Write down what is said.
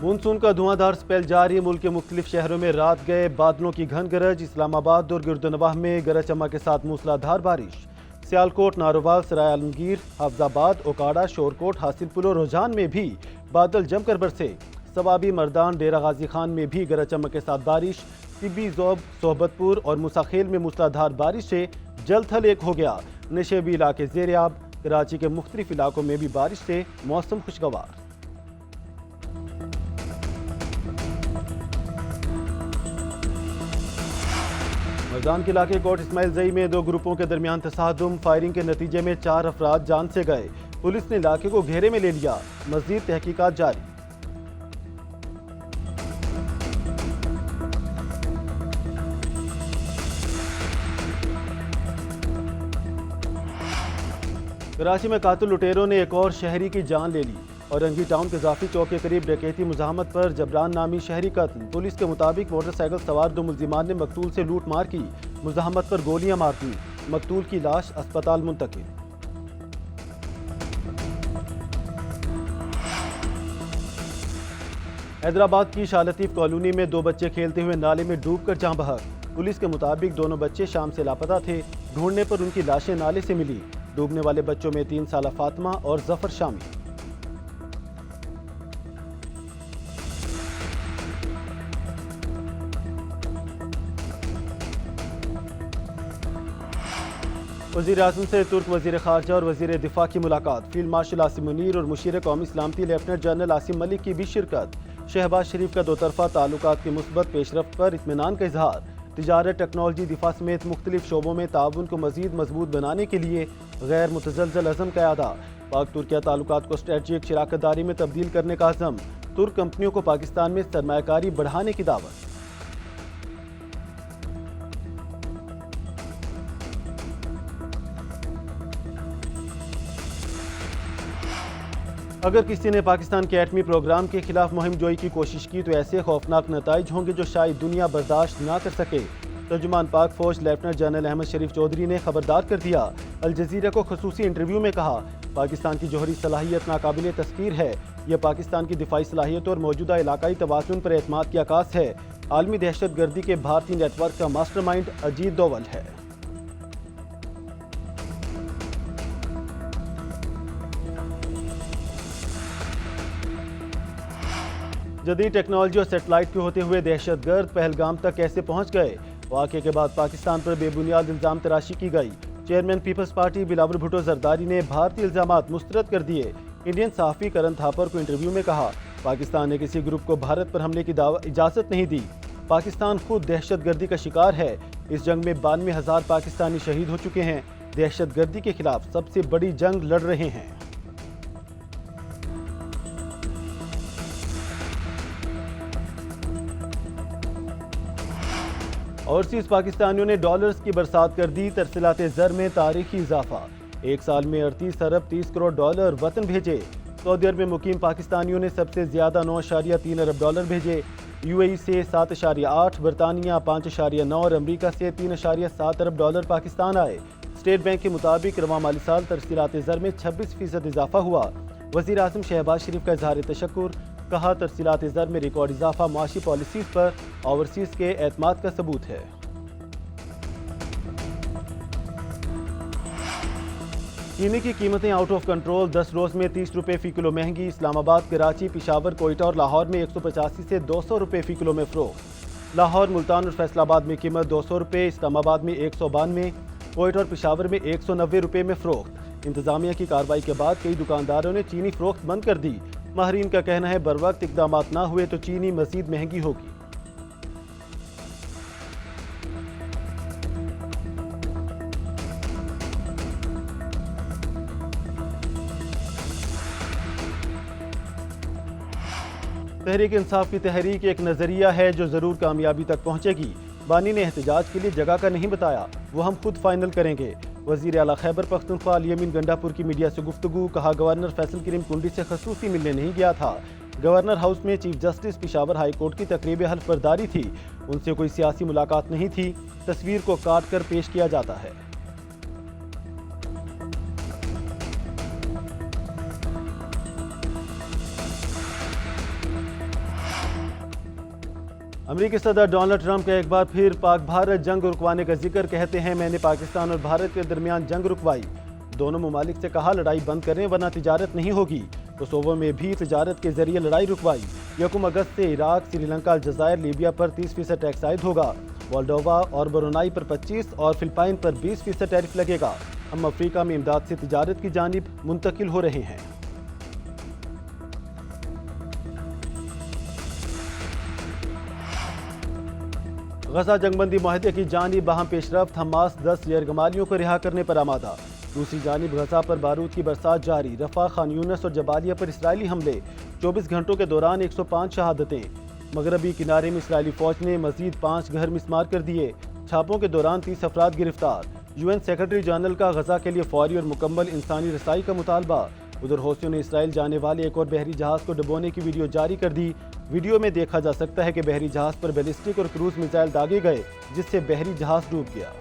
Monsoon का धुआंधार spell जारी। मुल्क के मुख्तलिफ शहरों में रात गए बादलों की घन गरज। इस्लामाबाद और गिरदनवाह में गरज चमक के साथ मूसलाधार बारिश। सियालकोट, नारोवाल, सराय आलमगीर, हाफजाबाद, ओकाड़ा, शोरकोट, हासिलपुर और रुझान में भी बादल जमकर बरसे। सवाबी, मर्दान, डेरा गाजी खान में भी गरज चमक के साथ बारिश। तिब्बी, ज़ौब, सोहबतपुर और मुसाखेल में मूसलाधार बारिश से जल थल एक हो गया। नशेबी इलाके ज़ेर-ए-आब। कराची के मुख्तलिफ इलाकों में भी बारिश से मौसम खुशगवार। मर्दान के इलाके कोट इस्माइल जई में दो ग्रुपों के दरमियान तसादुम। फायरिंग के नतीजे में 4 अफराद जान से गए। पुलिस ने इलाके को घेरे में ले लिया। मजीद तहकीकात जारी। कराची में कातिल लुटेरों ने एक और शहरी की जान ले ली। औरंगी टाउन के जाफी चौक के करीब डकैती मुज़ाहमत पर जबरान नामी शहरी कत्ल। पुलिस के मुताबिक मोटरसाइकिल सवार 2 मुल्जिमान ने मकतूल से लूट मार की। मुज़ाहमत पर गोलियां मार दी। मकतूल की लाश अस्पताल मुंतकिल। हैदराबाद की शालतीफ कॉलोनी में 2 बच्चे खेलते हुए नाले में डूबकर जान बहक। पुलिस के मुताबिक दोनों बच्चे शाम से लापता थे। ढूंढने पर उनकी लाशें नाले से मिली। डूबने वाले बच्चों में 3 साला फातिमा और जफर शामिल। वज़ीर आज़म से तुर्क वज़ीर ख़ारजा और वज़ीर दिफ़ा की मुलाकात। फील्ड मार्शल आसिम मुनीर और मुशीर कौमी सलामती लेफ्टिनेंट जनरल आसिम मलिक की भी शिरकत। शहबाज शरीफ का दोतरफा ताल्लुकात की मुस्बत पेशरफ्त पर इत्मीनान का इजहार। तिजारत, टेक्नोलॉजी, दिफा समेत मुख्तलिफ शोबों में ताउन को मज़ीद मजबूत बनाने के लिए गैर मुतज़लज़ल अज़म का अदा। पाक तुर्किया ताल्लुकात को स्ट्रेटजिक शराकतदारी में तब्दील करने का अज़म। तुर्क कंपनियों को पाकिस्तान में सरमायाकारी बढ़ाने की दावत। अगर किसी ने पाकिस्तान के एटमी प्रोग्राम के खिलाफ मुहिम जोई की कोशिश की तो ऐसे खौफनाक नताइज होंगे जो शायद दुनिया बर्दाश्त ना कर सके। तर्जुमान पाक फौज लेफ्टिनेंट जनरल अहमद शरीफ चौधरी ने खबरदार कर दिया। अल जजीरा को खसूसी इंटरव्यू में कहा, पाकिस्तान की जोहरी सलाहियत नाकाबिले तस्कीर है। यह पाकिस्तान की दिफाई सलाहियत और मौजूदा इलाकाई तवाज़ुन पर एतमाद की अक्कास है। आलमी दहशत गर्दी के भारतीय नेटवर्क का मास्टरमाइंड अजीत दोवल है। जदीद टेक्नोलॉजी और सेटेलाइट के होते हुए दहशतगर्द पहलगाम तक कैसे पहुंच गए। वाक़े के बाद पाकिस्तान पर बेबुनियाद इल्ज़ाम तराशी की गई। चेयरमैन पीपल्स पार्टी बिलावल भुट्टो जरदारी ने भारतीय इल्ज़ामात मुस्तरद कर दिए। इंडियन सहाफ़ी करण थापर को इंटरव्यू में कहा, पाकिस्तान ने किसी ग्रुप को भारत पर हमले की इजाज़त नहीं दी। पाकिस्तान खुद दहशत गर्दी का शिकार है। इस जंग में 92,000 पाकिस्तानी शहीद हो चुके हैं। दहशत गर्दी के खिलाफ सबसे बड़ी जंग लड़ रहे हैं। ओवरसीज पाकिस्तानियों ने डॉलर्स की बरसात कर दी। तरसीलाते ज़र में तारीखी इजाफा। एक साल में 38 अरब 30 करोड़ डॉलर वतन भेजे। सऊदी अरब में मुकीम पाकिस्तानियों ने सबसे ज्यादा 9.3 अरब डॉलर भेजे। UAE से 7.8, बरतानिया 5.9 और अमरीका से 3.7 अरब डॉलर पाकिस्तान आए। स्टेट बैंक के मुताबिक रवां माली साल तरसीलाते ज़र में 26% इजाफा हुआ। वज़ीर आज़म शहबाज शरीफ का इजहार तशक्कुर। कहा, तरसीलाते ज़र में रिकॉर्ड इजाफा माशी पॉलिसीज पर ओवरसीज के एतमाद का सबूत है। चीनी की कीमतें आउट ऑफ कंट्रोल। 10 रोज में 30 रुपये फ़ी किलो महंगी। इस्लामाबाद, कराची, पिशावर, कोयटा और लाहौर में 185 से 200 रुपये फ़ी किलो में फ़रोख्त। लाहौर, मुल्तान और फैसलाबाद में कीमत 200 रुपये, इस्लामाबाद में 192, कोयटा और पिशावर में 190 रुपये में फ़रोख्त। इंतजामिया की कार्रवाई के बाद कई दुकानदारों ने चीनी फ़रोख्त बंद कर दी। माहरीन का कहना है, बर वक्त इकदाम ना हुए तो चीनी मजीद महंगी होगी। तहरीक इंसाफ की तहरीक एक नज़रिया है जो ज़रूर कामयाबी तक पहुँचेगी। बानी ने एहतजाज के लिए जगह का नहीं बताया, वो हम खुद फाइनल करेंगे। वज़ीर आला खैबर पख्तूनख्वा अली अमीन गंडापुर की मीडिया से गुफ्तगू। कहा, गवर्नर फैसल करीम कुंडी से खसूसी मिलने नहीं गया था। गवर्नर हाउस में chief justice Peshawar high court की तकरीब हल्फ बर्दारी थी। उनसे कोई सियासी मुलाकात नहीं थी। तस्वीर को काट कर पेश किया जाता है। अमेरिकी सदर डोनाल्ड ट्रंप का एक बार फिर पाक भारत जंग रुकवाने का जिक्र। कहते हैं मैंने पाकिस्तान और भारत के दरमियान जंग रुकवाई। दोनों ममालिक से कहा लड़ाई बंद करें वरना तिजारत नहीं होगी। कोसोवो में भी तिजारत के जरिए लड़ाई रुकवाई। 1 अगस्त से इराक, श्रीलंका, अलजायर, लीबिया पर 30% टैक्स आयद होगा। मोल्डोवा और ब्रुनाई पर 25 और फिलिपाइन पर 20% टैरिफ लगेगा। हम अफ्रीका में इमदाद से तिजारत की जानिब मुंतकिल हो रहे हैं। गजा जंगबंदी माहदे की जानिब बाहम पेशरफ्त। हमास 10 यरगमालियों को रिहा करने पर आमादा। दूसरी जानिब गजा पर बारूद की बरसात जारी। रफा, खान यूनिस और जबालिया पर इसराइली हमले। 24 घंटों के दौरान 105 शहादतें। मगरबी किनारे में इसराइली फौज ने मजीद 5 घर मिस्मार कर दिए। छापों के दौरान 30 अफराद गिरफ्तार। UN सेक्रेटरी जनरल का गजा के लिए फौरी और मुकम्मल इंसानी रसाई का मुतालबा। उधर हौसियों ने इसराइल जाने वाले एक और बहरी जहाज को डुबोने की वीडियो जारी कर दी। वीडियो में देखा जा सकता है कि बहरी जहाज पर बैलिस्टिक और क्रूज मिसाइल दागे गए, जिससे बहरी जहाज डूब गया।